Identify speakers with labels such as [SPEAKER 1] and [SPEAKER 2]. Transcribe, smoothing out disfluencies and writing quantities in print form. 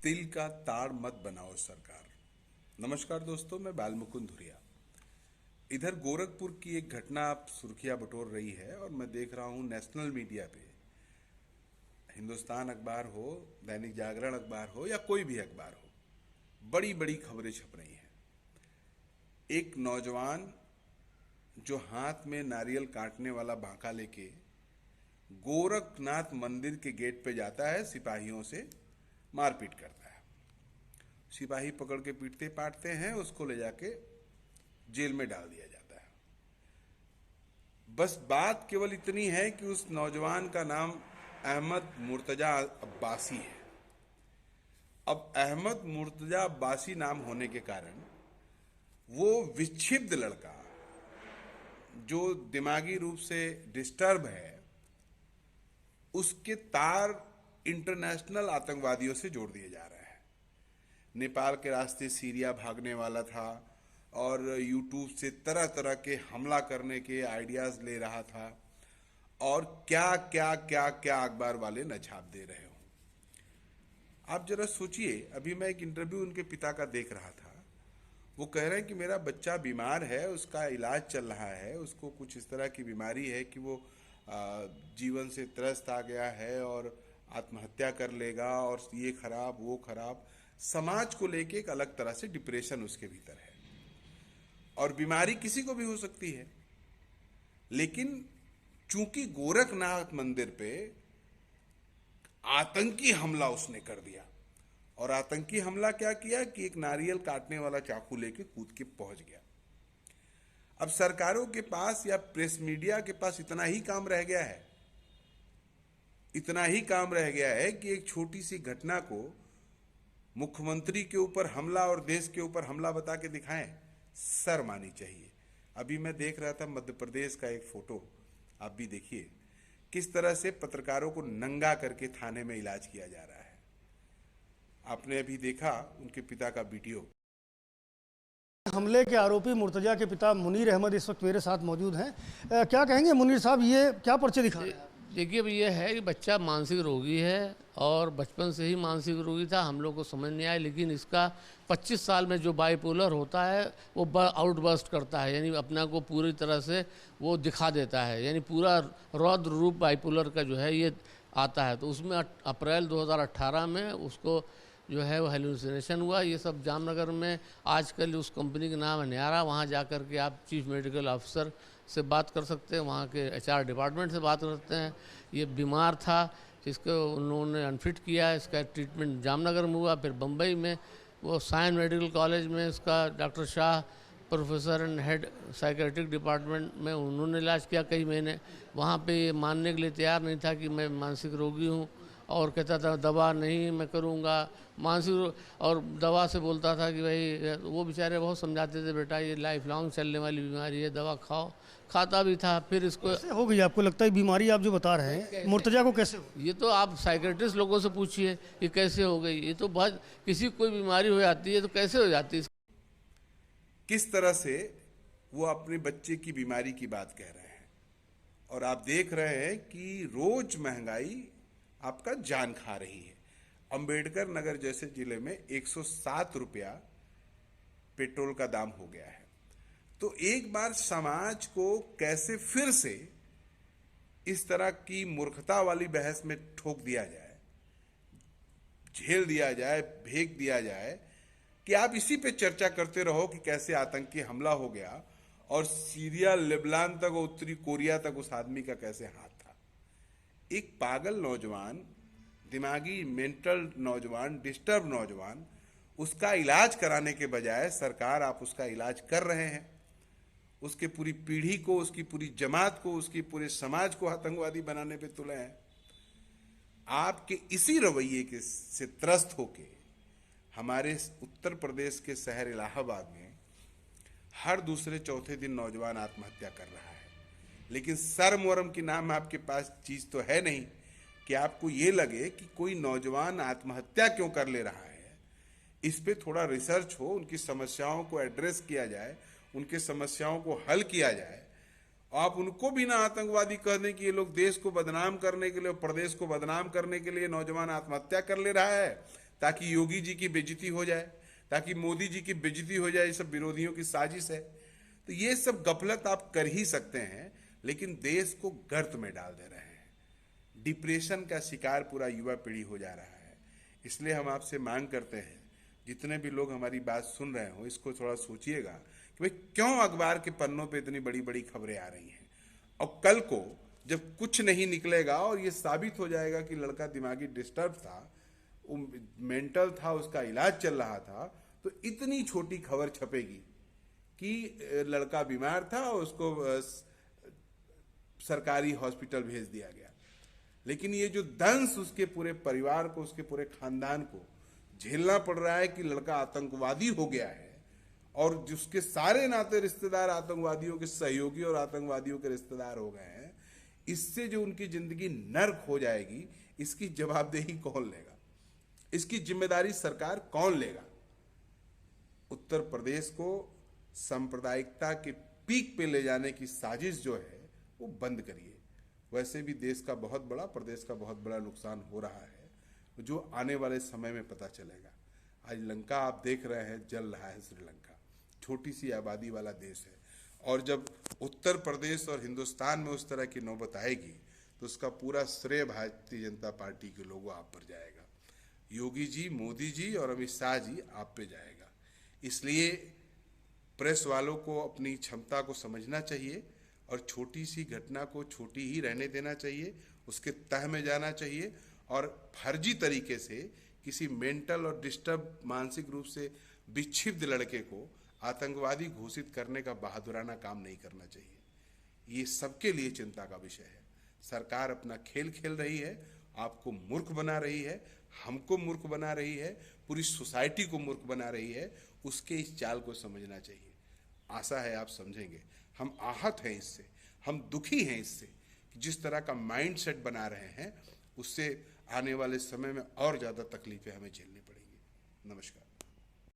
[SPEAKER 1] तिल का ताड़ मत बनाओ सरकार। नमस्कार दोस्तों, मैं बालमुकुंद धुरिया। इधर गोरखपुर की एक घटना आप सुर्खियां बटोर रही है और मैं देख रहा हूं नेशनल मीडिया पे, हिंदुस्तान अखबार हो, दैनिक जागरण अखबार हो या कोई भी अखबार हो, बड़ी बड़ी खबरें छप रही हैं। एक नौजवान जो हाथ में नारियल काटने वाला बांका लेके गोरखनाथ मंदिर के गेट पे जाता है, सिपाहियों से मारपीट करता है। सिपाही पकड़ के पीटते पाटते हैं, उसको ले जाके जेल में डाल दिया जाता है। बस बात केवल इतनी है कि उस नौजवान का नाम अहमद मुर्तजा अब्बासी है। अब अहमद मुर्तजा अब्बासी नाम होने के कारण वो विक्षिप्त लड़का जो दिमागी रूप से डिस्टर्ब है, उसके तार इंटरनेशनल आतंकवादियों से जोड़ दिए जा रहे हैं। नेपाल के रास्ते सीरिया भागने वाला था और यूट्यूब से तरह तरह के हमला करने के आइडियाज ले रहा था, और क्या क्या क्या क्या अखबार वाले न छाप दे रहे हो। आप जरा सोचिए, अभी मैं एक इंटरव्यू उनके पिता का देख रहा था। वो कह रहे हैं कि मेरा बच्चा बीमार है, उसका इलाज चल रहा है, उसको कुछ इस तरह की बीमारी है कि वो जीवन से त्रस्त आ गया है और आत्महत्या कर लेगा, और ये खराब वो खराब। समाज को लेके एक अलग तरह से डिप्रेशन उसके भीतर है, और बीमारी किसी को भी हो सकती है। लेकिन चूंकि गोरखनाथ मंदिर पे आतंकी हमला उसने कर दिया, और आतंकी हमला क्या किया कि एक नारियल काटने वाला चाकू लेके कूद के पहुंच गया। अब सरकारों के पास या प्रेस मीडिया के पास इतना ही काम रह गया है, इतना ही काम रह गया है कि एक छोटी सी घटना को मुख्यमंत्री के ऊपर हमला और देश के ऊपर हमला बता के दिखाएं। शर्म आनी चाहिए। अभी मैं देख रहा था मध्य प्रदेश का एक फोटो, आप भी देखिए किस तरह से पत्रकारों को नंगा करके थाने में इलाज किया जा रहा है। आपने अभी देखा उनके पिता का वीडियो।
[SPEAKER 2] हमले के आरोपी मुर्तजा के पिता मुनीर अहमद इस वक्त मेरे साथ मौजूद हैं। क्या कहेंगे मुनीर साहब, ये क्या पर्चे दिखा रहे हैं?
[SPEAKER 3] देखिए, अब ये है कि बच्चा मानसिक रोगी है और बचपन से ही मानसिक रोगी था। हम लोग को समझ नहीं आया, लेकिन इसका 25 साल में जो बाइपोलर होता है वो आउटबर्स्ट करता है, यानी अपना को पूरी तरह से वो दिखा देता है, यानी पूरा रौद्र रूप बाइपोलर का जो है ये आता है। तो उसमें अप्रैल 2018 में उसको जो है वो हेलुसिनेशन हुआ। ये सब जामनगर में आजकल उस कंपनी का नाम है न्यारा, वहाँ जा कर के आप चीफ मेडिकल ऑफिसर से बात कर सकते हैं, वहाँ के HR डिपार्टमेंट से बात कर सकते हैं। ये बीमार था, इसको उन्होंने अनफिट किया, इसका ट्रीटमेंट जामनगर में हुआ, फिर बम्बई में वो साइन मेडिकल कॉलेज में इसका doctor Shah professor and head psychiatric department में उन्होंने इलाज किया कई महीने। वहाँ पे ये मानने के लिए तैयार नहीं था कि मैं मानसिक रोगी हूँ, और कहता था दवा नहीं मैं करूँगा मानसिक, और दवा से बोलता था कि भाई, वो बेचारे बहुत समझाते थे, बेटा ये लाइफ लॉन्ग चलने वाली बीमारी है, दवा खाओ। खाता भी था। फिर इसको
[SPEAKER 2] कैसे हो गई आपको लगता है बीमारी, आप जो बता रहे हैं मुर्तजा को, कैसे हो?
[SPEAKER 3] ये तो आप साइकेट्रिस्ट लोगों से पूछिए कि कैसे हो गई। ये तो बहुत, किसी को कोई बीमारी हो जाती है तो कैसे हो जाती है।
[SPEAKER 1] किस तरह से वो अपने बच्चे की बीमारी की बात कह रहे हैं, और आप देख रहे हैं कि रोज महंगाई आपका जान खा रही है। अंबेडकर नगर जैसे जिले में 107 रुपया पेट्रोल का दाम हो गया है। तो एक बार समाज को कैसे फिर से इस तरह की मूर्खता वाली बहस में ठोक दिया जाए, झेल दिया जाए, फेंक दिया जाए कि आप इसी पे चर्चा करते रहो कि कैसे आतंकी हमला हो गया और सीरिया, लेबनान तक और उत्तरी कोरिया तक उस आदमी का कैसे हाथ था। एक पागल नौजवान, दिमागी मेंटल नौजवान, डिस्टर्ब नौजवान, उसका इलाज कराने के बजाय सरकार आप उसका इलाज कर रहे हैं। उसके पूरी पीढ़ी को, उसकी पूरी जमात को, उसकी पूरे समाज को आतंकवादी बनाने पे तुले हैं। आपके इसी रवैये के से त्रस्त होके हमारे उत्तर प्रदेश के शहर इलाहाबाद में हर दूसरे चौथे दिन नौजवान आत्महत्या कर रहा है। लेकिन शर्म वरम की नाम आपके पास चीज तो है नहीं कि आपको ये लगे कि कोई नौजवान आत्महत्या क्यों कर ले रहा है। इस पे थोड़ा रिसर्च हो, उनकी समस्याओं को एड्रेस किया जाए, उनके समस्याओं को हल किया जाए। आप उनको भी ना आतंकवादी कह दें कि ये लोग देश को बदनाम करने के लिए, प्रदेश को बदनाम करने के लिए नौजवान आत्महत्या कर ले रहा है, ताकि योगी जी की बेइज्जती हो जाए, ताकि मोदी जी की बेइज्जती हो जाए। ये सब विरोधियों की साजिश है। तो ये सब गफलत आप कर ही सकते हैं, लेकिन देश को गर्त में डाल दे रहे हैं। डिप्रेशन का शिकार पूरा युवा पीढ़ी हो जा रहा है। इसलिए हम आपसे मांग करते हैं, जितने भी लोग हमारी बात सुन रहे हो, इसको थोड़ा सोचिएगा कि भाई क्यों अखबार के पन्नों पे इतनी बड़ी बड़ी खबरें आ रही हैं। और कल को जब कुछ नहीं निकलेगा और ये साबित हो जाएगा कि लड़का दिमागी डिस्टर्ब था, मेंटल था, उसका इलाज चल रहा था, तो इतनी छोटी खबर छपेगी कि लड़का बीमार था और उसको सरकारी हॉस्पिटल भेज दिया गया। लेकिन ये जो दंश उसके पूरे परिवार को, उसके पूरे खानदान को झेलना पड़ रहा है कि लड़का आतंकवादी हो गया है और जिसके सारे नाते रिश्तेदार आतंकवादियों के सहयोगी और आतंकवादियों के रिश्तेदार हो गए हैं, इससे जो उनकी जिंदगी नर्क हो जाएगी, इसकी जवाबदेही कौन लेगा? इसकी जिम्मेदारी सरकार कौन लेगा? उत्तर प्रदेश को सांप्रदायिकता के पीक पे ले जाने की साजिश जो है वो बंद करिए। वैसे भी देश का बहुत बड़ा, प्रदेश का बहुत बड़ा नुकसान हो रहा है, जो आने वाले समय में पता चलेगा। आज लंका आप देख रहे हैं, जल रहा है श्रीलंका। छोटी सी आबादी वाला देश है, और जब उत्तर प्रदेश और हिंदुस्तान में उस तरह की नौबत आएगी तो उसका पूरा श्रेय भारतीय जनता पार्टी के लोगों आप पर जाएगा। योगी जी, मोदी जी और अमित शाह जी आप पे जाएगा। इसलिए प्रेस वालों को अपनी क्षमता को समझना चाहिए और छोटी सी घटना को छोटी ही रहने देना चाहिए, उसके तह में जाना चाहिए और फर्जी तरीके से किसी मेंटल और डिस्टर्ब, मानसिक रूप से विक्षिप्त लड़के को आतंकवादी घोषित करने का बहादुराना काम नहीं करना चाहिए। ये सबके लिए चिंता का विषय है। सरकार अपना खेल खेल रही है, आपको मूर्ख बना रही है, हमको मूर्ख बना रही है, पूरी सोसाइटी को मूर्ख बना रही है। उसके इस चाल को समझना चाहिए। आशा है आप समझेंगे। हम आहत हैं इससे, हम दुखी हैं इससे कि जिस तरह का माइंड सेट बना रहे हैं, उससे आने वाले समय में और ज़्यादा तकलीफें हमें झेलनी पड़ेंगी। नमस्कार।